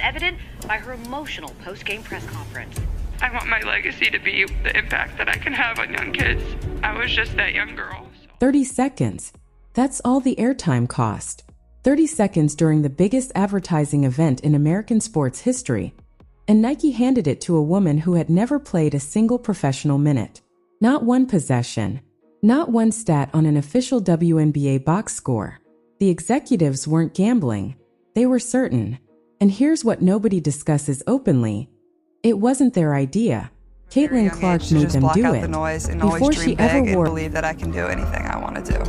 evident by her emotional post-game press conference. I want my legacy to be the impact that I can have on young kids. I was just that young girl. 30 seconds. That's all the airtime cost. 30 seconds during the biggest advertising event in American sports history. And Nike handed it to a woman who had never played a single professional minute. Not one possession. Not one stat on an official WNBA box score. The executives weren't gambling. They were certain. And here's what nobody discusses openly. It wasn't their idea. Caitlin Clark made them do it. Before she ever wore and believe that I can do anything I want to do.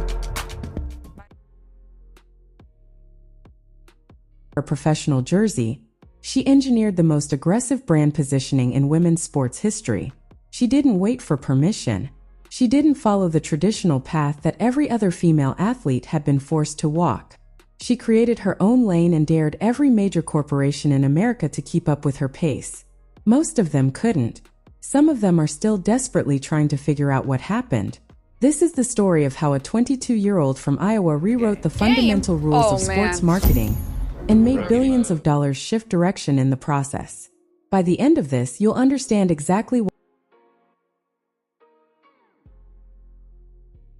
Her professional jersey, she engineered the most aggressive brand positioning in women's sports history. She didn't wait for permission. She didn't follow the traditional path that every other female athlete had been forced to walk. She created her own lane and dared every major corporation in America to keep up with her pace. Most of them couldn't. Some of them are still desperately trying to figure out what happened. This is the story of how a 22-year-old from Iowa rewrote the fundamental rules of sports marketing and made billions of dollars shift direction in the process. By the end of this, you'll understand exactly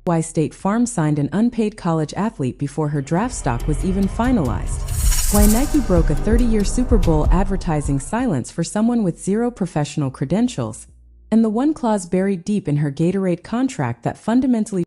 why State Farm signed an unpaid college athlete before her draft stock was even finalized. Why Nike broke a 30-year Super Bowl advertising silence for someone with zero professional credentials, and the one clause buried deep in her Gatorade contract that fundamentally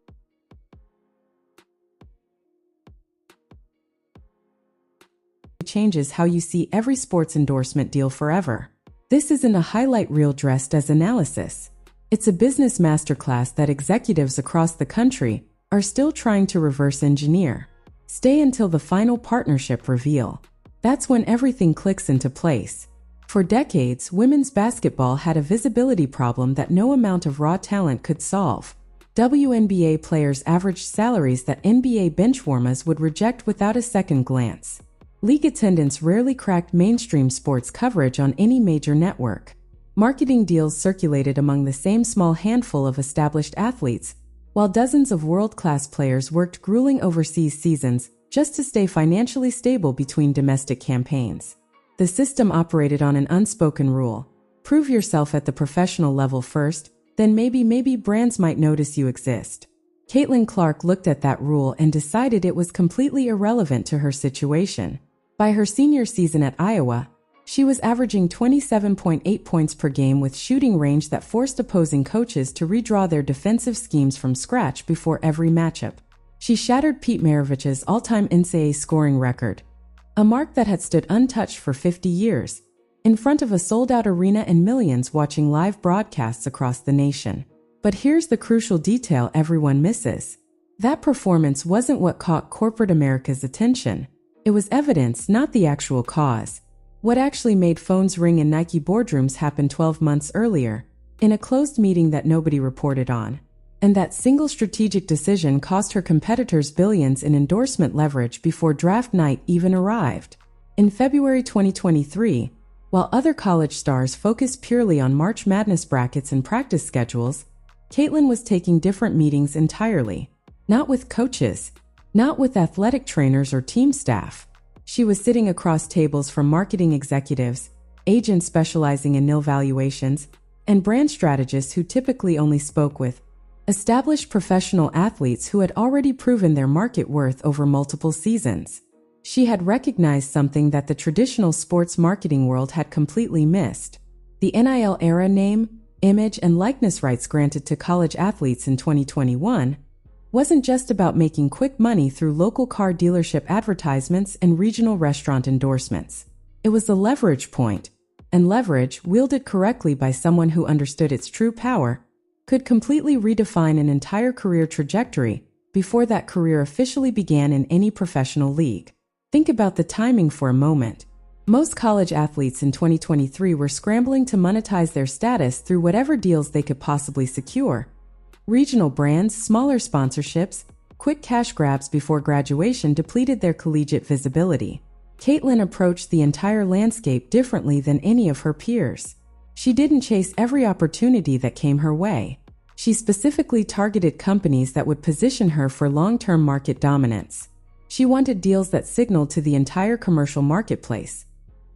changes how you see every sports endorsement deal forever. This isn't a highlight reel dressed as analysis. It's a business masterclass that executives across the country are still trying to reverse engineer. Stay until the final partnership reveal. That's when everything clicks into place. For decades, women's basketball had a visibility problem that no amount of raw talent could solve. WNBA players averaged salaries that NBA benchwarmers would reject without a second glance. League attendance rarely cracked mainstream sports coverage on any major network. Marketing deals circulated among the same small handful of established athletes, while dozens of world-class players worked grueling overseas seasons just to stay financially stable between domestic campaigns. The system operated on an unspoken rule. Prove yourself at the professional level first, then maybe brands might notice you exist. Caitlin Clark looked at that rule and decided it was completely irrelevant to her situation. By her senior season at Iowa, she was averaging 27.8 points per game with shooting range that forced opposing coaches to redraw their defensive schemes from scratch before every matchup. She shattered Pete Maravich's all-time NCAA scoring record, a mark that had stood untouched for 50 years, in front of a sold-out arena and millions watching live broadcasts across the nation. But here's the crucial detail everyone misses. That performance wasn't what caught corporate America's attention. It was evidence, not the actual cause. What actually made phones ring in Nike boardrooms happened 12 months earlier, in a closed meeting that nobody reported on. And that single strategic decision cost her competitors billions in endorsement leverage before draft night even arrived. In February 2023, while other college stars focused purely on March Madness brackets and practice schedules, Caitlin was taking different meetings entirely. Not with coaches, not with athletic trainers or team staff. She was sitting across tables from marketing executives, agents specializing in nil valuations, and brand strategists who typically only spoke with established professional athletes who had already proven their market worth over multiple seasons. She had recognized something that the traditional sports marketing world had completely missed. The NIL era name, image, and likeness rights granted to college athletes in 2021 wasn't just about making quick money through local car dealership advertisements and regional restaurant endorsements. It was the leverage point, and leverage, wielded correctly by someone who understood its true power, could completely redefine an entire career trajectory before that career officially began in any professional league. Think about the timing for a moment. Most college athletes in 2023 were scrambling to monetize their status through whatever deals they could possibly secure. Regional brands, smaller sponsorships, quick cash grabs before graduation depleted their collegiate visibility. Caitlin approached the entire landscape differently than any of her peers. She didn't chase every opportunity that came her way. She specifically targeted companies that would position her for long-term market dominance. She wanted deals that signaled to the entire commercial marketplace: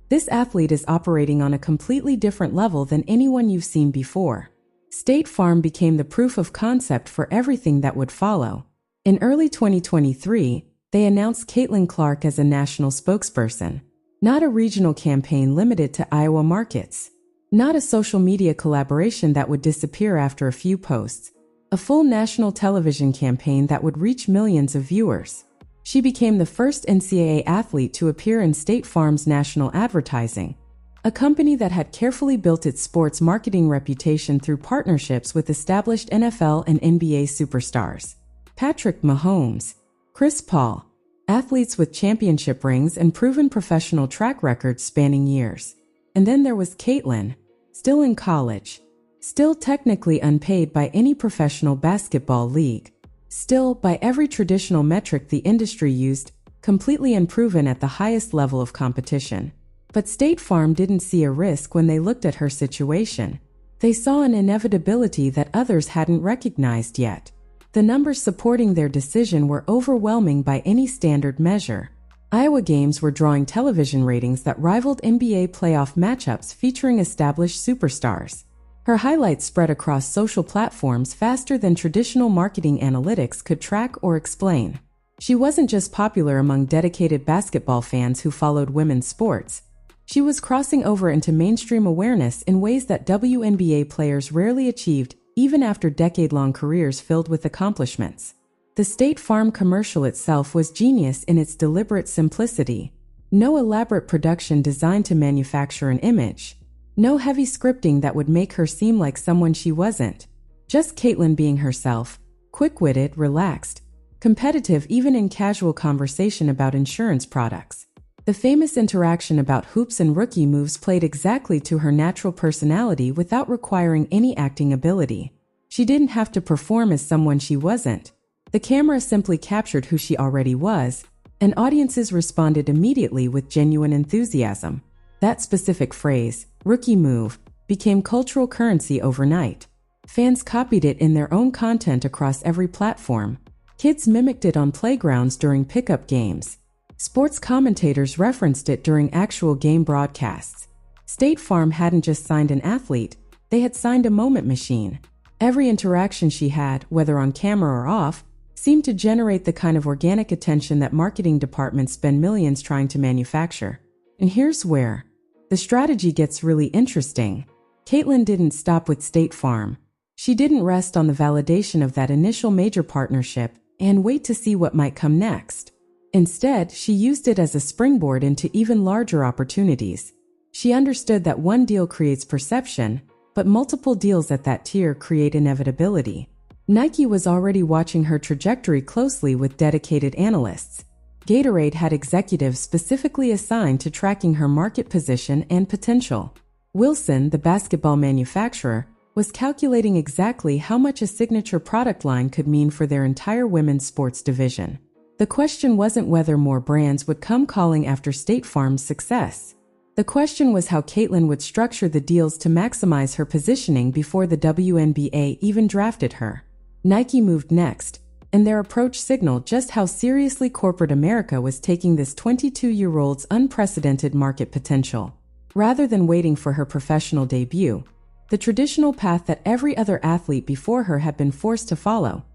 This athlete is operating on a completely different level than anyone you've seen before. State Farm became the proof of concept for everything that would follow. In early 2023, they announced Caitlin Clark as a national spokesperson. Not a regional campaign limited to Iowa markets. Not a social media collaboration that would disappear after a few posts. A full national television campaign that would reach millions of viewers. She became the first NCAA athlete to appear in State Farm's national advertising, a company that had carefully built its sports marketing reputation through partnerships with established NFL and NBA superstars. Patrick Mahomes, Chris Paul, athletes with championship rings and proven professional track records spanning years. And then there was Caitlin, still in college, still technically unpaid by any professional basketball league, still, by every traditional metric the industry used, completely unproven at the highest level of competition. But State Farm didn't see a risk when they looked at her situation. They saw an inevitability that others hadn't recognized yet. The numbers supporting their decision were overwhelming by any standard measure. Iowa games were drawing television ratings that rivaled NBA playoff matchups featuring established superstars. Her highlights spread across social platforms faster than traditional marketing analytics could track or explain. She wasn't just popular among dedicated basketball fans who followed women's sports. She was crossing over into mainstream awareness in ways that WNBA players rarely achieved, even after decade-long careers filled with accomplishments. The State Farm commercial itself was genius in its deliberate simplicity. No elaborate production designed to manufacture an image. No heavy scripting that would make her seem like someone she wasn't. Just Caitlin being herself, quick-witted, relaxed, competitive even in casual conversation about insurance products. The famous interaction about hoops and rookie moves played exactly to her natural personality without requiring any acting ability. She didn't have to perform as someone she wasn't. The camera simply captured who she already was, and audiences responded immediately with genuine enthusiasm. That specific phrase, rookie move, became cultural currency overnight. Fans copied it in their own content across every platform. Kids mimicked it on playgrounds during pickup games. Sports commentators referenced it during actual game broadcasts. State Farm hadn't just signed an athlete, they had signed a moment machine. Every interaction she had, whether on camera or off, seemed to generate the kind of organic attention that marketing departments spend millions trying to manufacture. And here's where the strategy gets really interesting. Caitlin didn't stop with State Farm. She didn't rest on the validation of that initial major partnership and wait to see what might come next. Instead, she used it as a springboard into even larger opportunities. She understood that one deal creates perception, but multiple deals at that tier create inevitability. Nike was already watching her trajectory closely with dedicated analysts. Gatorade had executives specifically assigned to tracking her market position and potential. Wilson, the basketball manufacturer, was calculating exactly how much a signature product line could mean for their entire women's sports division. The question wasn't whether more brands would come calling after State Farm's success. The question was how Caitlin would structure the deals to maximize her positioning before the WNBA even drafted her. Nike moved next, and their approach signaled just how seriously corporate America was taking this 22-year-old's unprecedented market potential. Rather than waiting for her professional debut, the traditional path that every other athlete before her had been forced to follow,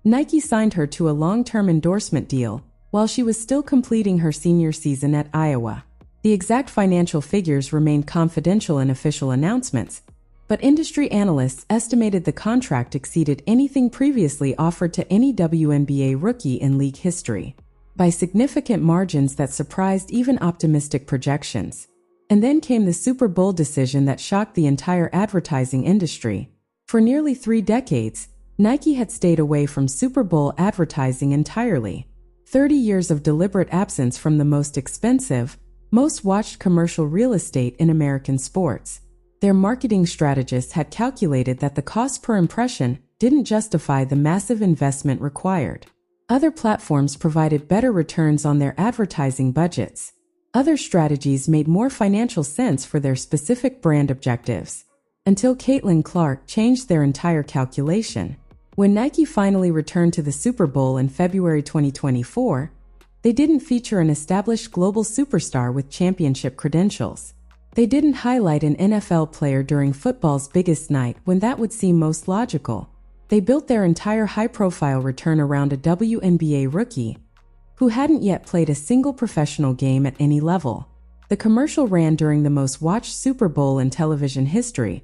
Nike signed her to a long-term endorsement deal while she was still completing her senior season at Iowa. The exact financial figures remained confidential in official announcements, but industry analysts estimated the contract exceeded anything previously offered to any WNBA rookie in league history, by significant margins that surprised even optimistic projections. And then came the Super Bowl decision that shocked the entire advertising industry. For nearly 3 decades, Nike had stayed away from Super Bowl advertising entirely. 30 years of deliberate absence from the most expensive, most watched commercial real estate in American sports. Their marketing strategists had calculated that the cost per impression didn't justify the massive investment required. Other platforms provided better returns on their advertising budgets. Other strategies made more financial sense for their specific brand objectives. Until Caitlin Clark changed their entire calculation. When Nike finally returned to the Super Bowl in February 2024, They didn't feature an established global superstar with championship credentials. They didn't highlight an NFL player during football's biggest night when that would seem most logical. They built their entire high-profile return around a WNBA rookie who hadn't yet played a single professional game at any level. The commercial ran during the most watched Super Bowl in television history.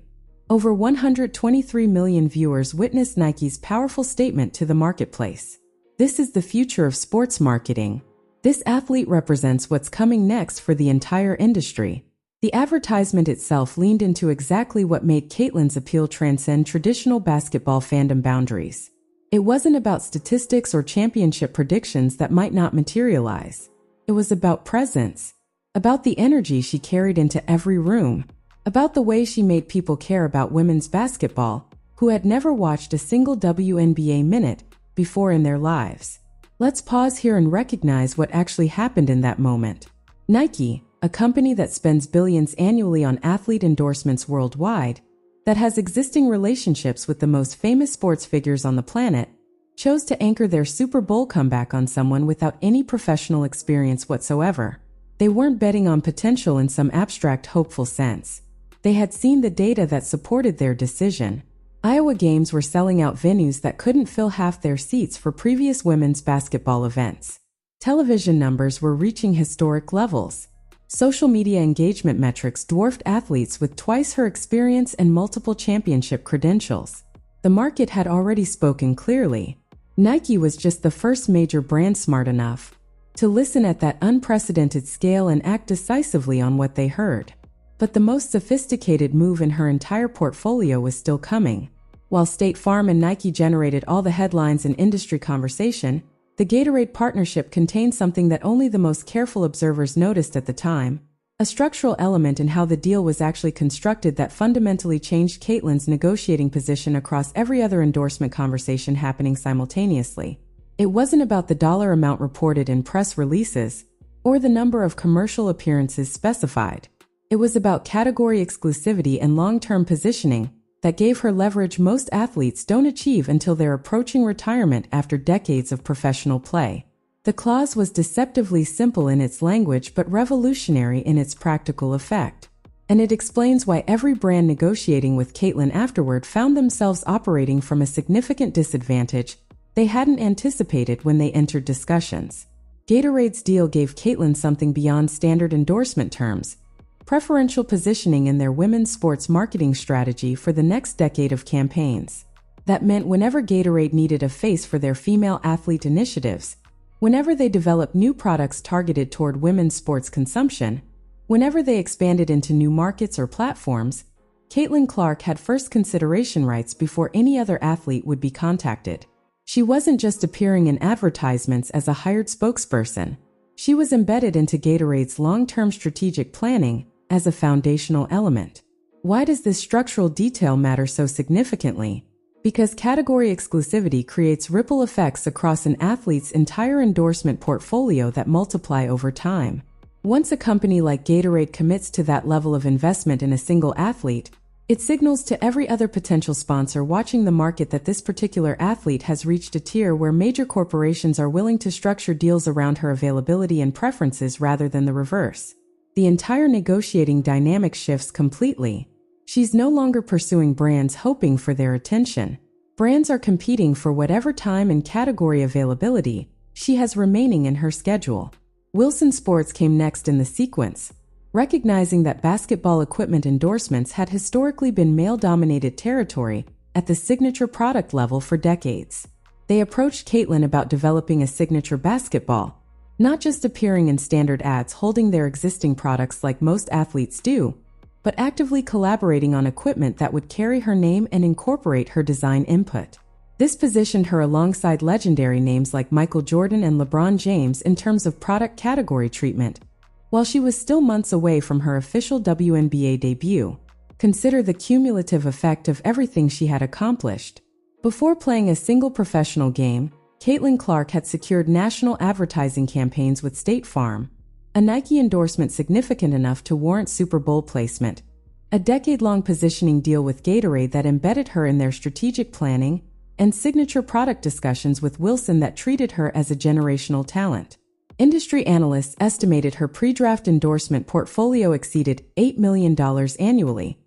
Over 123 million viewers witnessed Nike's powerful statement to the marketplace. This is the future of sports marketing. This athlete represents what's coming next for the entire industry. The advertisement itself leaned into exactly what made Caitlin's appeal transcend traditional basketball fandom boundaries. It wasn't about statistics or championship predictions that might not materialize. It was about presence, about the energy she carried into every room, about the way she made people care about women's basketball who had never watched a single WNBA minute before in their lives. Let's pause here and recognize what actually happened in that moment. Nike, a company that spends billions annually on athlete endorsements worldwide, that has existing relationships with the most famous sports figures on the planet, chose to anchor their Super Bowl comeback on someone without any professional experience whatsoever. They weren't betting on potential in some abstract, hopeful sense. They had seen the data that supported their decision. Iowa games were selling out venues that couldn't fill half their seats for previous women's basketball events. Television numbers were reaching historic levels. Social media engagement metrics dwarfed athletes with twice her experience and multiple championship credentials. The market had already spoken clearly. Nike was just the first major brand smart enough to listen at that unprecedented scale and act decisively on what they heard. But the most sophisticated move in her entire portfolio was still coming. While State Farm and Nike generated all the headlines and industry conversation, the Gatorade partnership contained something that only the most careful observers noticed at the time, a structural element in how the deal was actually constructed that fundamentally changed Caitlin's negotiating position across every other endorsement conversation happening simultaneously. It wasn't about the dollar amount reported in press releases or the number of commercial appearances specified. It was about category exclusivity and long-term positioning that gave her leverage most athletes don't achieve until they're approaching retirement after decades of professional play. The clause was deceptively simple in its language but revolutionary in its practical effect. And it explains why every brand negotiating with Caitlin afterward found themselves operating from a significant disadvantage they hadn't anticipated when they entered discussions. Gatorade's deal gave Caitlin something beyond standard endorsement terms: preferential positioning in their women's sports marketing strategy for the next decade of campaigns. That meant whenever Gatorade needed a face for their female athlete initiatives, whenever they developed new products targeted toward women's sports consumption, whenever they expanded into new markets or platforms, Caitlin Clark had first consideration rights before any other athlete would be contacted. She wasn't just appearing in advertisements as a hired spokesperson. She was embedded into Gatorade's long-term strategic planning as a foundational element. Why does this structural detail matter so significantly? Because category exclusivity creates ripple effects across an athlete's entire endorsement portfolio that multiply over time. Once a company like Gatorade commits to that level of investment in a single athlete, it signals to every other potential sponsor watching the market that this particular athlete has reached a tier where major corporations are willing to structure deals around her availability and preferences rather than the reverse. The entire negotiating dynamic shifts completely. She's no longer pursuing brands hoping for their attention. Brands are competing for whatever time and category availability she has remaining in her schedule. Wilson Sports came next in the sequence, recognizing that basketball equipment endorsements had historically been male-dominated territory at the signature product level for decades. They approached Caitlin about developing a signature basketball, not just appearing in standard ads holding their existing products like most athletes do, but actively collaborating on equipment that would carry her name and incorporate her design input. This positioned her alongside legendary names like Michael Jordan and LeBron James in terms of product category treatment. While she was still months away from her official WNBA debut, consider the cumulative effect of everything she had accomplished. Before playing a single professional game, Caitlin Clark had secured national advertising campaigns with State Farm, a Nike endorsement significant enough to warrant Super Bowl placement, a decade-long positioning deal with Gatorade that embedded her in their strategic planning, and signature product discussions with Wilson that treated her as a generational talent. Industry analysts estimated her pre-draft endorsement portfolio exceeded $8 million annually,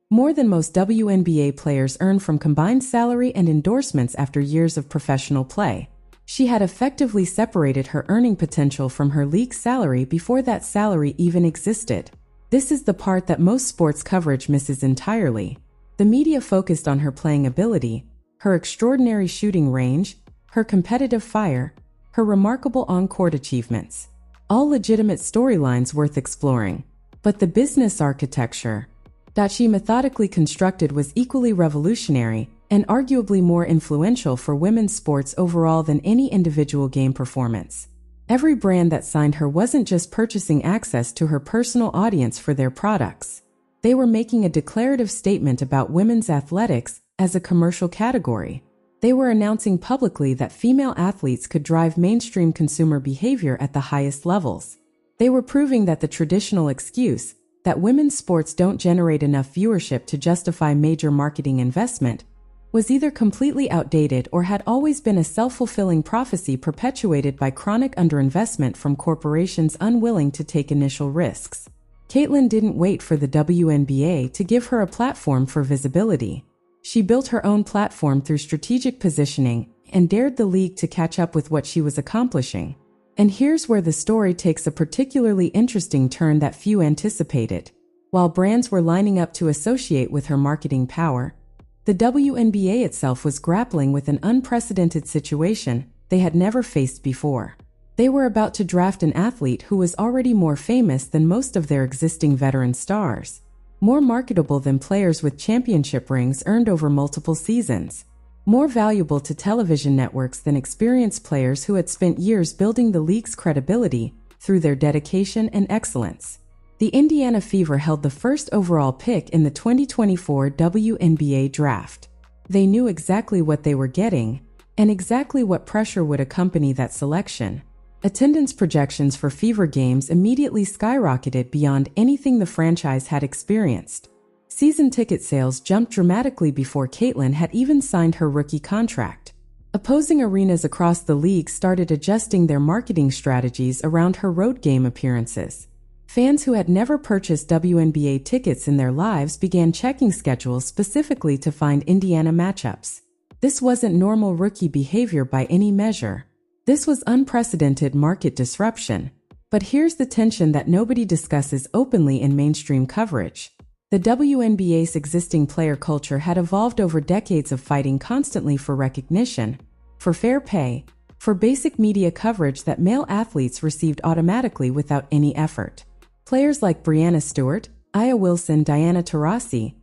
more than most WNBA players earn from combined salary and endorsements after years of professional play. She had effectively separated her earning potential from her league salary before that salary even existed. This is the part that most sports coverage misses entirely. The media focused on her playing ability, her extraordinary shooting range, her competitive fire, her remarkable on-court achievements. All legitimate storylines worth exploring. But the business architecture that she methodically constructed was equally revolutionary and arguably more influential for women's sports overall than any individual game performance. Every brand that signed her wasn't just purchasing access to her personal audience for their products. They were making a declarative statement about women's athletics as a commercial category. They were announcing publicly that female athletes could drive mainstream consumer behavior at the highest levels. They were proving that the traditional excuse that women's sports don't generate enough viewership to justify major marketing investment was either completely outdated or had always been a self-fulfilling prophecy perpetuated by chronic underinvestment from corporations unwilling to take initial risks. Caitlin didn't wait for the WNBA to give her a platform for visibility. She built her own platform through strategic positioning and dared the league to catch up with what she was accomplishing. And here's where the story takes a particularly interesting turn that few anticipated. While brands were lining up to associate with her marketing power, the WNBA itself was grappling with an unprecedented situation they had never faced before. They were about to draft an athlete who was already more famous than most of their existing veteran stars, more marketable than players with championship rings earned over multiple seasons, more valuable to television networks than experienced players who had spent years building the league's credibility through their dedication and excellence. The Indiana Fever held the first overall pick in the 2024 WNBA draft. They knew exactly what they were getting and exactly what pressure would accompany that selection. Attendance projections for Fever games immediately skyrocketed beyond anything the franchise had experienced. Season ticket sales jumped dramatically before Caitlin had even signed her rookie contract. Opposing arenas across the league started adjusting their marketing strategies around her road game appearances. Fans who had never purchased WNBA tickets in their lives began checking schedules specifically to find Indiana matchups. This wasn't normal rookie behavior by any measure. This was unprecedented market disruption. But here's the tension that nobody discusses openly in mainstream coverage. The WNBA's existing player culture had evolved over decades of fighting constantly for recognition, for fair pay, for basic media coverage that male athletes received automatically without any effort. Players like Breanna Stewart, Aya Wilson, Diana Taurasi,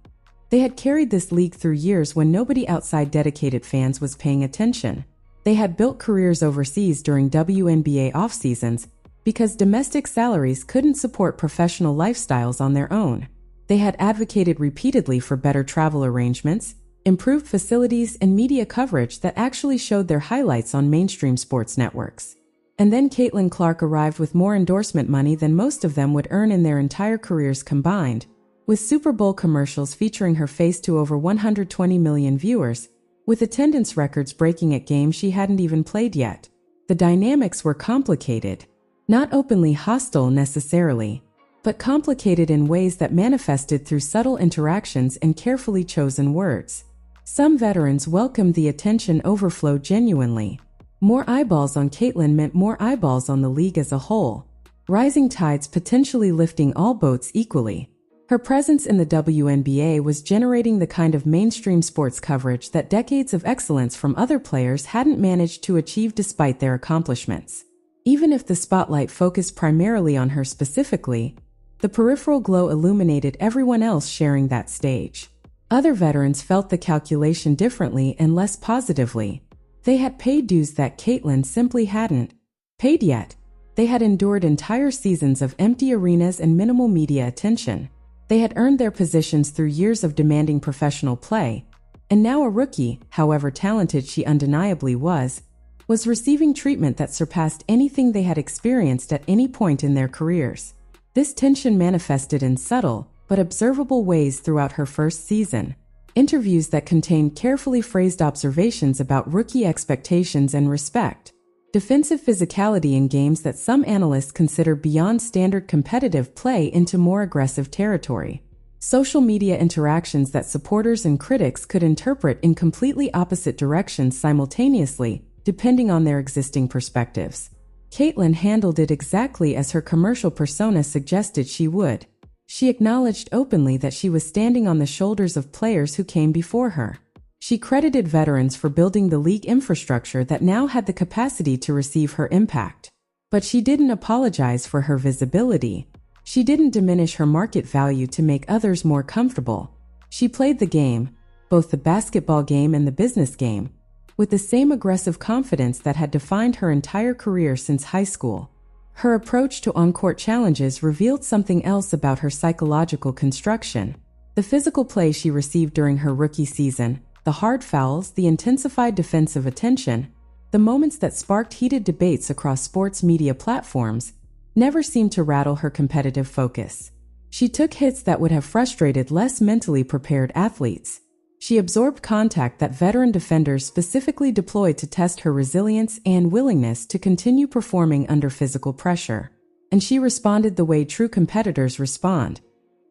they had carried this league through years when nobody outside dedicated fans was paying attention. They had built careers overseas during WNBA off-seasons because domestic salaries couldn't support professional lifestyles on their own. They had advocated repeatedly for better travel arrangements, improved facilities, and media coverage that actually showed their highlights on mainstream sports networks. And then Caitlin Clark arrived with more endorsement money than most of them would earn in their entire careers combined, with Super Bowl commercials featuring her face to over 120 million viewers, with attendance records breaking at games she hadn't even played yet. The dynamics were complicated, not openly hostile necessarily, but complicated in ways that manifested through subtle interactions and carefully chosen words. Some veterans welcomed the attention overflow genuinely. More eyeballs on Caitlin meant more eyeballs on the league as a whole, rising tides potentially lifting all boats equally. Her presence in the WNBA was generating the kind of mainstream sports coverage that decades of excellence from other players hadn't managed to achieve despite their accomplishments. Even if the spotlight focused primarily on her specifically, the peripheral glow illuminated everyone else sharing that stage. Other veterans felt the calculation differently and less positively. They had paid dues that Caitlin simply hadn't paid yet. They had endured entire seasons of empty arenas and minimal media attention. They had earned their positions through years of demanding professional play, and now a rookie, however talented she undeniably was receiving treatment that surpassed anything they had experienced at any point in their careers. This tension manifested in subtle but observable ways throughout her first season. Interviews that contained carefully phrased observations about rookie expectations and respect. defensive physicality in games that some analysts consider beyond standard competitive play into more aggressive territory, social media interactions that supporters and critics could interpret in completely opposite directions simultaneously, depending on their existing perspectives. Caitlyn handled it exactly as her commercial persona suggested she would. She acknowledged openly that she was standing on the shoulders of players who came before her. She credited veterans for building the league infrastructure that now had the capacity to receive her impact. But she didn't apologize for her visibility. She didn't diminish her market value to make others more comfortable. She played the game, both the basketball game and the business game, with the same aggressive confidence that had defined her entire career since high school. Her approach to on-court challenges revealed something else about her psychological construction. The physical play she received during her rookie season, the hard fouls, the intensified defensive attention, the moments that sparked heated debates across sports media platforms, never seemed to rattle her competitive focus. She took hits that would have frustrated less mentally prepared athletes. She absorbed contact that veteran defenders specifically deployed to test her resilience and willingness to continue performing under physical pressure. And she responded the way true competitors respond,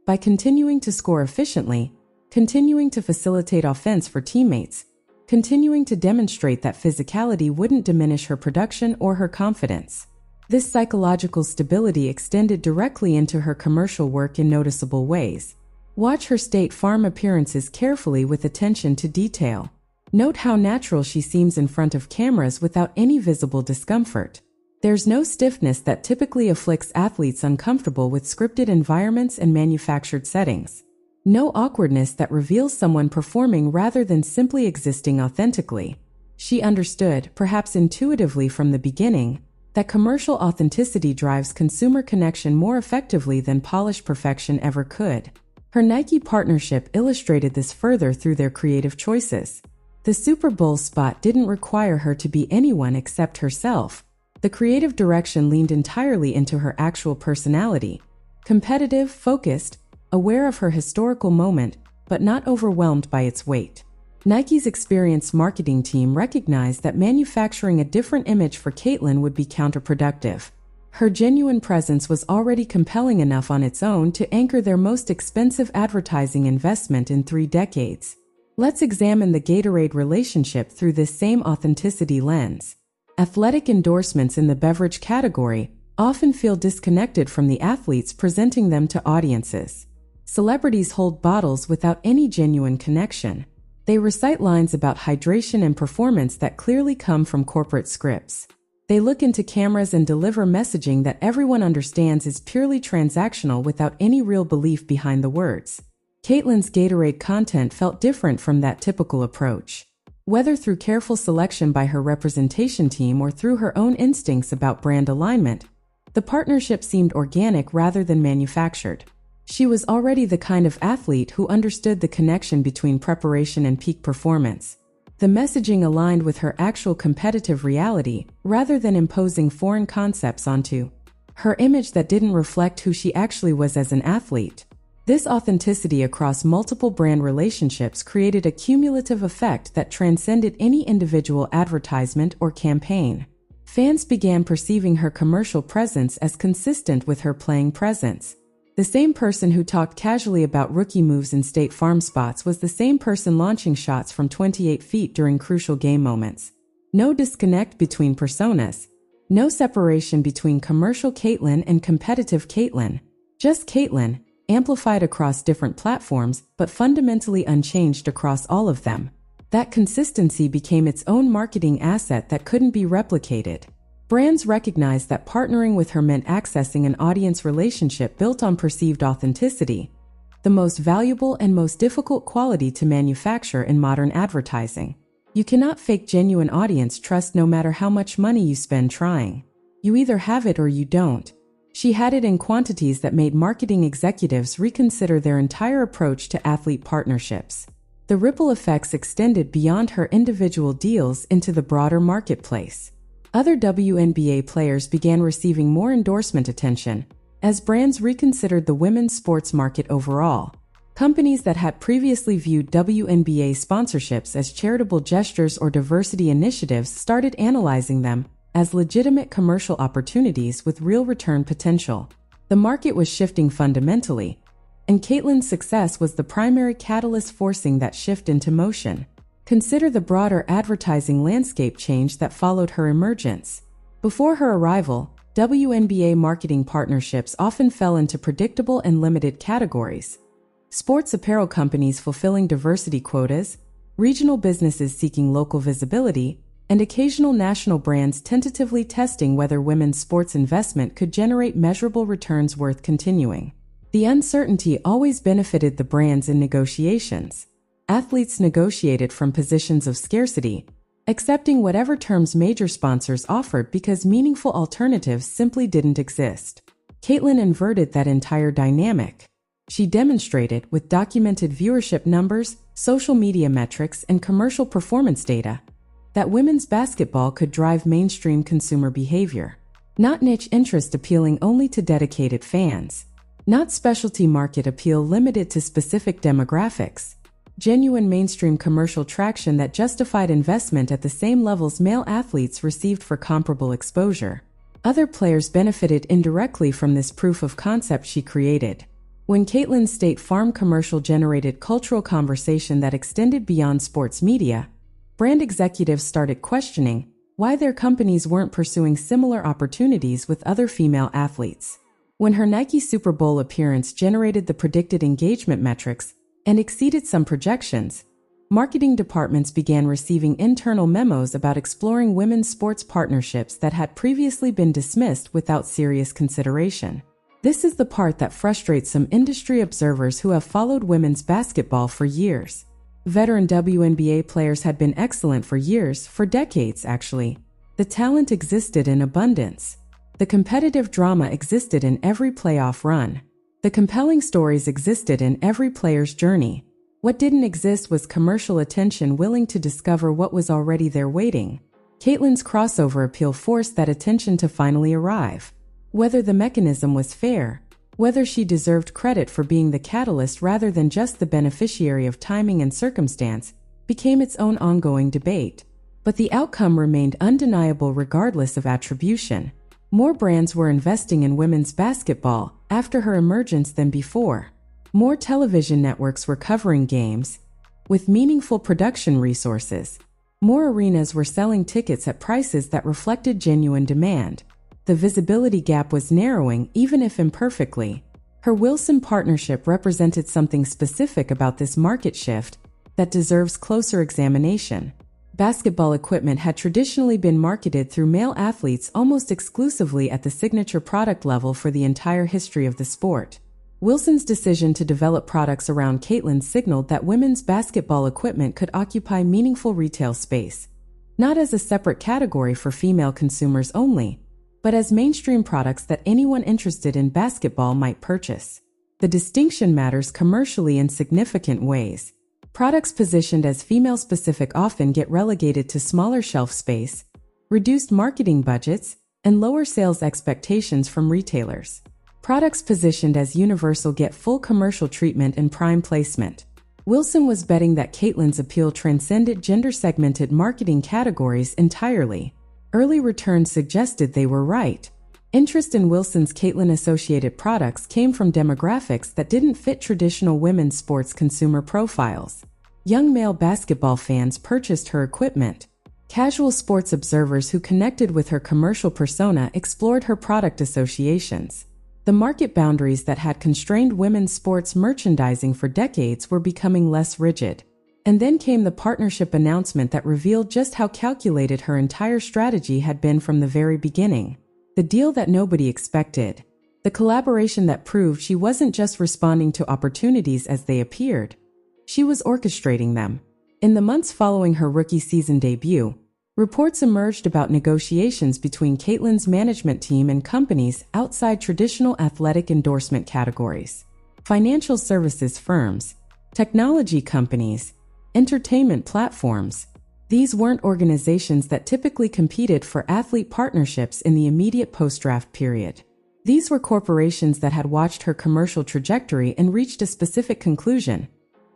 by continuing to score efficiently, continuing to facilitate offense for teammates, continuing to demonstrate that physicality wouldn't diminish her production or her confidence. This psychological stability extended directly into her commercial work in noticeable ways. Watch her State Farm appearances carefully with attention to detail. Note how natural she seems in front of cameras without any visible discomfort. There's no stiffness that typically afflicts athletes uncomfortable with scripted environments and manufactured settings. No awkwardness that reveals someone performing rather than simply existing authentically. She understood, perhaps intuitively from the beginning, that commercial authenticity drives consumer connection more effectively than polished perfection ever could. Her Nike partnership illustrated this further through their creative choices. The Super Bowl spot didn't require her to be anyone except herself. The creative direction leaned entirely into her actual personality. Competitive, focused, aware of her historical moment, but not overwhelmed by its weight. Nike's experienced marketing team recognized that manufacturing a different image for Caitlyn would be counterproductive. Her genuine presence was already compelling enough on its own to anchor their most expensive advertising investment in 3 decades. Let's examine the Gatorade relationship through this same authenticity lens. Athletic endorsements in the beverage category often feel disconnected from the athletes presenting them to audiences. Celebrities hold bottles without any genuine connection. They recite lines about hydration and performance that clearly come from corporate scripts. They look into cameras and deliver messaging that everyone understands is purely transactional without any real belief behind the words. Caitlyn's Gatorade content felt different from that typical approach. Whether through careful selection by her representation team or through her own instincts about brand alignment, the partnership seemed organic rather than manufactured. She was already the kind of athlete who understood the connection between preparation and peak performance. The messaging aligned with her actual competitive reality, rather than imposing foreign concepts onto her image that didn't reflect who she actually was as an athlete. This authenticity across multiple brand relationships created a cumulative effect that transcended any individual advertisement or campaign. Fans began perceiving her commercial presence as consistent with her playing presence. The same person who talked casually about rookie moves in State Farm spots was the same person launching shots from 28 feet during crucial game moments. No disconnect between personas. No separation between commercial Caitlyn and competitive Caitlyn. Just Caitlyn, amplified across different platforms, but fundamentally unchanged across all of them. That consistency became its own marketing asset that couldn't be replicated. Brands recognized that partnering with her meant accessing an audience relationship built on perceived authenticity, the most valuable and most difficult quality to manufacture in modern advertising. You cannot fake genuine audience trust no matter how much money you spend trying. You either have it or you don't. She had it in quantities that made marketing executives reconsider their entire approach to athlete partnerships. The ripple effects extended beyond her individual deals into the broader marketplace. Other WNBA players began receiving more endorsement attention as brands reconsidered the women's sports market overall. Companies that had previously viewed WNBA sponsorships as charitable gestures or diversity initiatives started analyzing them, as legitimate commercial opportunities with real return potential. The market was shifting fundamentally, and Caitlyn's success was the primary catalyst forcing that shift into motion. Consider the broader advertising landscape change that followed her emergence. Before her arrival, WNBA marketing partnerships often fell into predictable and limited categories. Sports apparel companies fulfilling diversity quotas, regional businesses seeking local visibility, and occasional national brands tentatively testing whether women's sports investment could generate measurable returns worth continuing. The uncertainty always benefited the brands in negotiations. Athletes negotiated from positions of scarcity, accepting whatever terms major sponsors offered because meaningful alternatives simply didn't exist. Caitlyn inverted that entire dynamic. She demonstrated, with documented viewership numbers, social media metrics, and commercial performance data, that women's basketball could drive mainstream consumer behavior. Not niche interest appealing only to dedicated fans. Not specialty market appeal limited to specific demographics. Genuine mainstream commercial traction that justified investment at the same levels male athletes received for comparable exposure. Other players benefited indirectly from this proof of concept she created. When Caitlyn's State Farm commercial generated cultural conversation that extended beyond sports media, brand executives started questioning why their companies weren't pursuing similar opportunities with other female athletes. When her Nike Super Bowl appearance generated the predicted engagement metrics and exceeded some projections, marketing departments began receiving internal memos about exploring women's sports partnerships that had previously been dismissed without serious consideration. This is the part that frustrates some industry observers who have followed women's basketball for years. Veteran WNBA players had been excellent for years, for decades actually. The talent existed in abundance. The competitive drama existed in every playoff run. The compelling stories existed in every player's journey. What didn't exist was commercial attention willing to discover what was already there waiting. Caitlyn's crossover appeal forced that attention to finally arrive. Whether the mechanism was fair, whether she deserved credit for being the catalyst rather than just the beneficiary of timing and circumstance, became its own ongoing debate. But the outcome remained undeniable regardless of attribution. More brands were investing in women's basketball after her emergence than before. More television networks were covering games with meaningful production resources. More arenas were selling tickets at prices that reflected genuine demand. The visibility gap was narrowing, even if imperfectly. Her Wilson partnership represented something specific about this market shift that deserves closer examination. Basketball equipment had traditionally been marketed through male athletes almost exclusively at the signature product level for the entire history of the sport. Wilson's decision to develop products around Caitlyn signaled that women's basketball equipment could occupy meaningful retail space, not as a separate category for female consumers only, but as mainstream products that anyone interested in basketball might purchase. The distinction matters commercially in significant ways. Products positioned as female-specific often get relegated to smaller shelf space, reduced marketing budgets, and lower sales expectations from retailers. Products positioned as universal get full commercial treatment and prime placement. Wilson was betting that Caitlyn's appeal transcended gender-segmented marketing categories entirely. Early returns suggested they were right. Interest in Wilson's Caitlyn-associated products came from demographics that didn't fit traditional women's sports consumer profiles. Young male basketball fans purchased her equipment. Casual sports observers who connected with her commercial persona explored her product associations. The market boundaries that had constrained women's sports merchandising for decades were becoming less rigid. And then came the partnership announcement that revealed just how calculated her entire strategy had been from the very beginning. The deal that nobody expected. The collaboration that proved she wasn't just responding to opportunities as they appeared. She was orchestrating them. In the months following her rookie season debut, reports emerged about negotiations between Caitlyn's management team and companies outside traditional athletic endorsement categories. Financial services firms, technology companies, entertainment platforms. These weren't organizations that typically competed for athlete partnerships in the immediate post-draft period. These were corporations that had watched her commercial trajectory and reached a specific conclusion.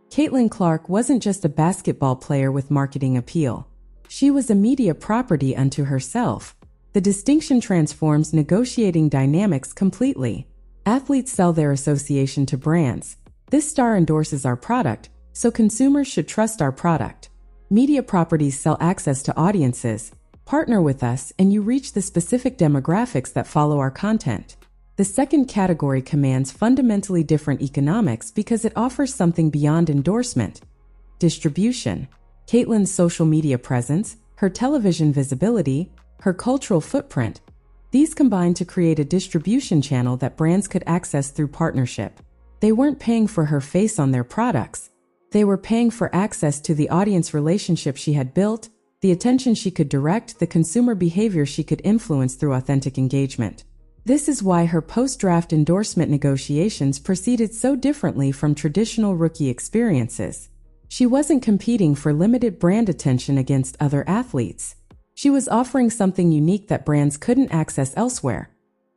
Caitlyn Clark wasn't just a basketball player with marketing appeal. She was a media property unto herself. The distinction transforms negotiating dynamics completely. Athletes sell their association to brands. This star endorses our product, so consumers should trust our product. Media properties sell access to audiences. Partner with us and you reach the specific demographics that follow our content. The second category commands fundamentally different economics because it offers something beyond endorsement. Distribution. Caitlyn's social media presence, her television visibility, her cultural footprint. These combine to create a distribution channel that brands could access through partnership. They weren't paying for her face on their products. They were paying for access to the audience relationship she had built, the attention she could direct, the consumer behavior she could influence through authentic engagement. This is why her post-draft endorsement negotiations proceeded so differently from traditional rookie experiences. She wasn't competing for limited brand attention against other athletes. She was offering something unique that brands couldn't access elsewhere.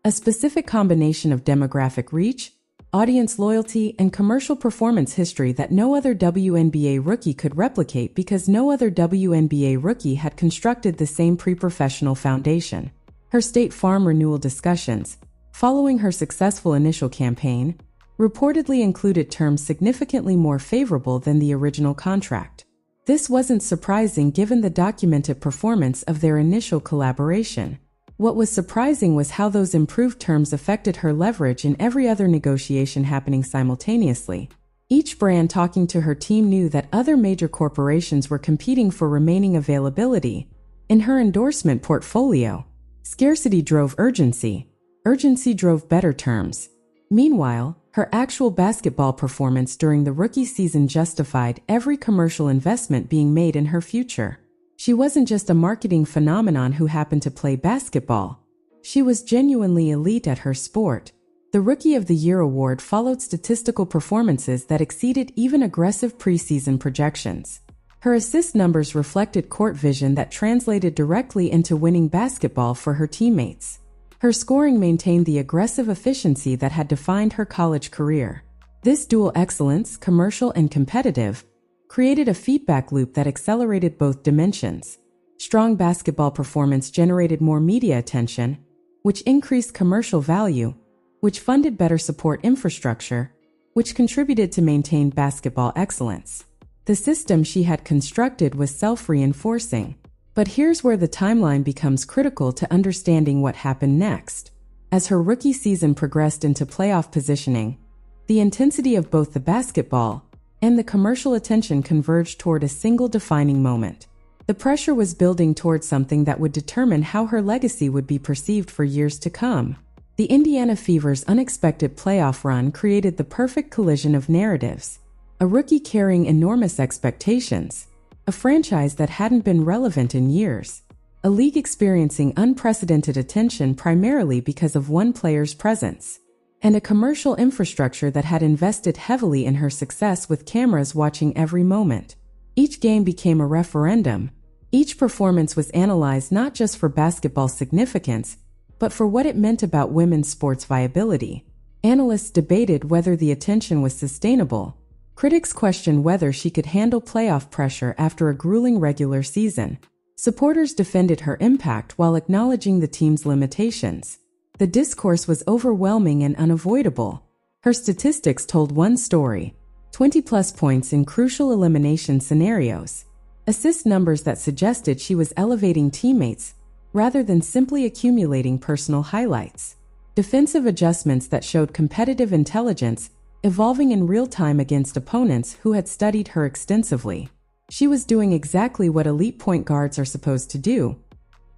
A specific combination of demographic reach, audience loyalty, and commercial performance history that no other WNBA rookie could replicate because no other WNBA rookie had constructed the same pre-professional foundation. Her State Farm renewal discussions, following her successful initial campaign, reportedly included terms significantly more favorable than the original contract. This wasn't surprising given the documented performance of their initial collaboration. What was surprising was how those improved terms affected her leverage in every other negotiation happening simultaneously. Each brand talking to her team knew that other major corporations were competing for remaining availability. In her endorsement portfolio, scarcity drove urgency. Urgency drove better terms. Meanwhile, her actual basketball performance during the rookie season justified every commercial investment being made in her future. She wasn't just a marketing phenomenon who happened to play basketball. She was genuinely elite at her sport. The Rookie of the Year award followed statistical performances that exceeded even aggressive preseason projections. Her assist numbers reflected court vision that translated directly into winning basketball for her teammates. Her scoring maintained the aggressive efficiency that had defined her college career. This dual excellence, commercial and competitive, created a feedback loop that accelerated both dimensions. Strong basketball performance generated more media attention, which increased commercial value, which funded better support infrastructure, which contributed to maintained basketball excellence. The system she had constructed was self-reinforcing. But here's where the timeline becomes critical to understanding what happened next. As her rookie season progressed into playoff positioning, the intensity of both the basketball and the commercial attention converged toward a single defining moment. The pressure was building towards something that would determine how her legacy would be perceived for years to come. The Indiana Fever's unexpected playoff run created the perfect collision of narratives. A rookie carrying enormous expectations, a franchise that hadn't been relevant in years, a league experiencing unprecedented attention primarily because of one player's presence, and a commercial infrastructure that had invested heavily in her success with cameras watching every moment. Each game became a referendum. Each performance was analyzed not just for basketball significance, but for what it meant about women's sports viability. Analysts debated whether the attention was sustainable. Critics questioned whether she could handle playoff pressure after a grueling regular season. Supporters defended her impact while acknowledging the team's limitations. The discourse was overwhelming and unavoidable. Her statistics told one story: 20-plus points in crucial elimination scenarios. Assist numbers that suggested she was elevating teammates rather than simply accumulating personal highlights. Defensive adjustments that showed competitive intelligence, evolving in real time against opponents who had studied her extensively. She was doing exactly what elite point guards are supposed to do,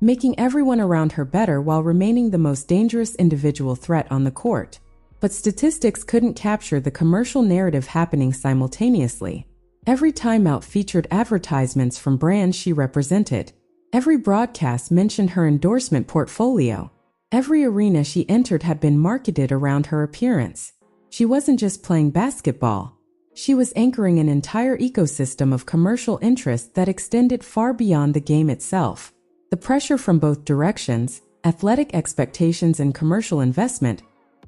making everyone around her better while remaining the most dangerous individual threat on the court. But statistics couldn't capture the commercial narrative happening simultaneously. Every timeout featured advertisements from brands she represented. Every broadcast mentioned her endorsement portfolio. Every arena she entered had been marketed around her appearance. She wasn't just playing basketball. She was anchoring an entire ecosystem of commercial interests that extended far beyond the game itself. The pressure from both directions, athletic expectations and commercial investment,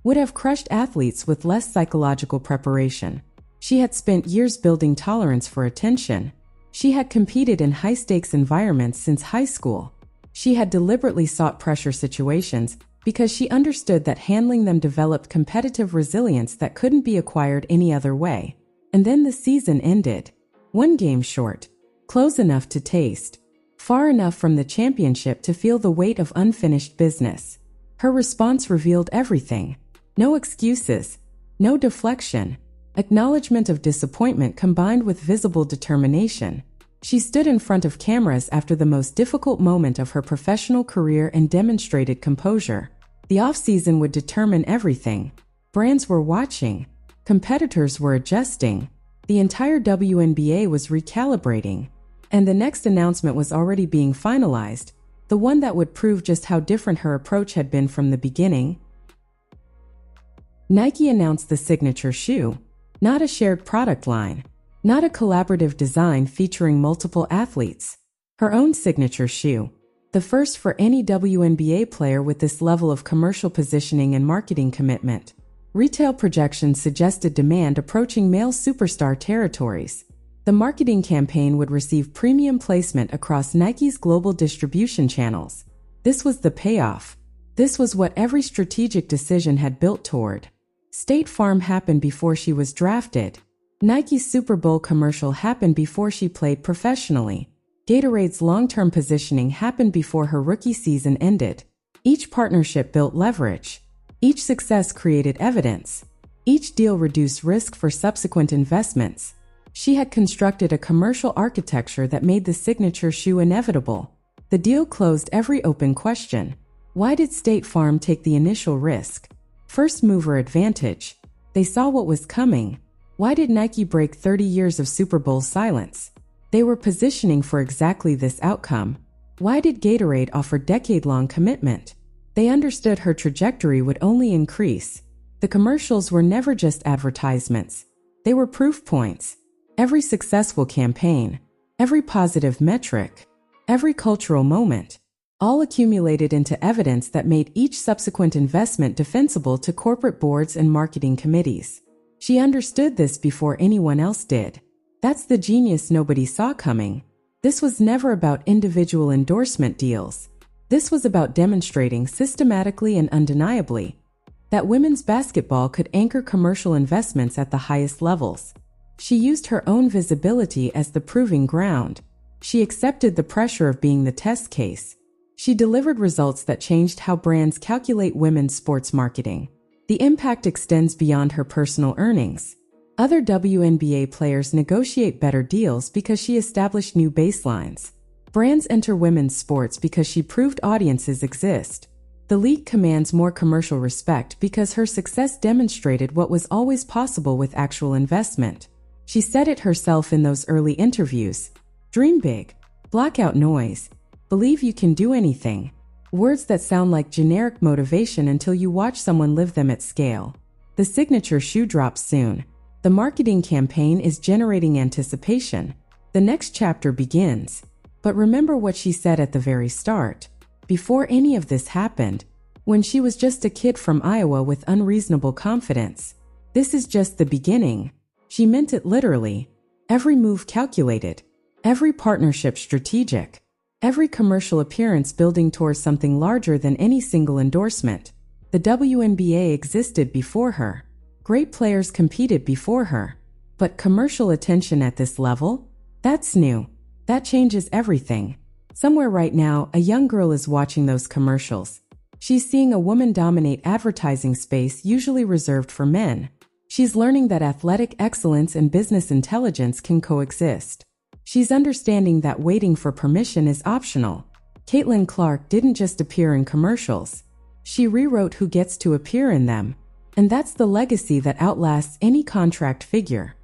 would have crushed athletes with less psychological preparation. She had spent years building tolerance for attention. She had competed in high-stakes environments since high school. She had deliberately sought pressure situations because she understood that handling them developed competitive resilience that couldn't be acquired any other way. And then the season ended. One game short, close enough to taste, far enough from the championship to feel the weight of unfinished business. Her response revealed everything. No excuses, no deflection, acknowledgement of disappointment combined with visible determination. She stood in front of cameras after the most difficult moment of her professional career and demonstrated composure. The offseason would determine everything. Brands were watching. Competitors were adjusting. The entire WNBA was recalibrating. And the next announcement was already being finalized, the one that would prove just how different her approach had been from the beginning. Nike announced the signature shoe, not a shared product line. Not a collaborative design featuring multiple athletes. Her own signature shoe. The first for any WNBA player with this level of commercial positioning and marketing commitment. Retail projections suggested demand approaching male superstar territories. The marketing campaign would receive premium placement across Nike's global distribution channels. This was the payoff. This was what every strategic decision had built toward. State Farm happened before she was drafted. Nike's Super Bowl commercial happened before she played professionally. Gatorade's long-term positioning happened before her rookie season ended. Each partnership built leverage. Each success created evidence. Each deal reduced risk for subsequent investments. She had constructed a commercial architecture that made the signature shoe inevitable. The deal closed every open question. Why did State Farm take the initial risk? First mover advantage. They saw what was coming. Why did Nike break 30 years of Super Bowl silence? They were positioning for exactly this outcome. Why did Gatorade offer decade-long commitment? They understood her trajectory would only increase. The commercials were never just advertisements. They were proof points. Every successful campaign, every positive metric, every cultural moment, all accumulated into evidence that made each subsequent investment defensible to corporate boards and marketing committees. She understood this before anyone else did. That's the genius nobody saw coming. This was never about individual endorsement deals. This was about demonstrating systematically and undeniably that women's basketball could anchor commercial investments at the highest levels. She used her own visibility as the proving ground. She accepted the pressure of being the test case. She delivered results that changed how brands calculate women's sports marketing. The impact extends beyond her personal earnings. Other WNBA players negotiate better deals because she established new baselines. Brands enter women's sports because she proved audiences exist. The league commands more commercial respect because her success demonstrated what was always possible with actual investment. She said it herself in those early interviews. Dream big. Block out noise. Believe you can do anything. Words that sound like generic motivation until you watch someone live them at scale. The signature shoe drops soon. The marketing campaign is generating anticipation. The next chapter begins. But remember what she said at the very start. Before any of this happened, when she was just a kid from Iowa with unreasonable confidence. This is just the beginning. She meant it literally. Every move calculated. Every partnership strategic. Every commercial appearance building towards something larger than any single endorsement. The WNBA existed before her. Great players competed before her. But commercial attention at this level? That's new. That changes everything. Somewhere right now, a young girl is watching those commercials. She's seeing a woman dominate advertising space usually reserved for men. She's learning that athletic excellence and business intelligence can coexist. She's understanding that waiting for permission is optional. Caitlin Clark didn't just appear in commercials. She rewrote who gets to appear in them. And that's the legacy that outlasts any contract figure.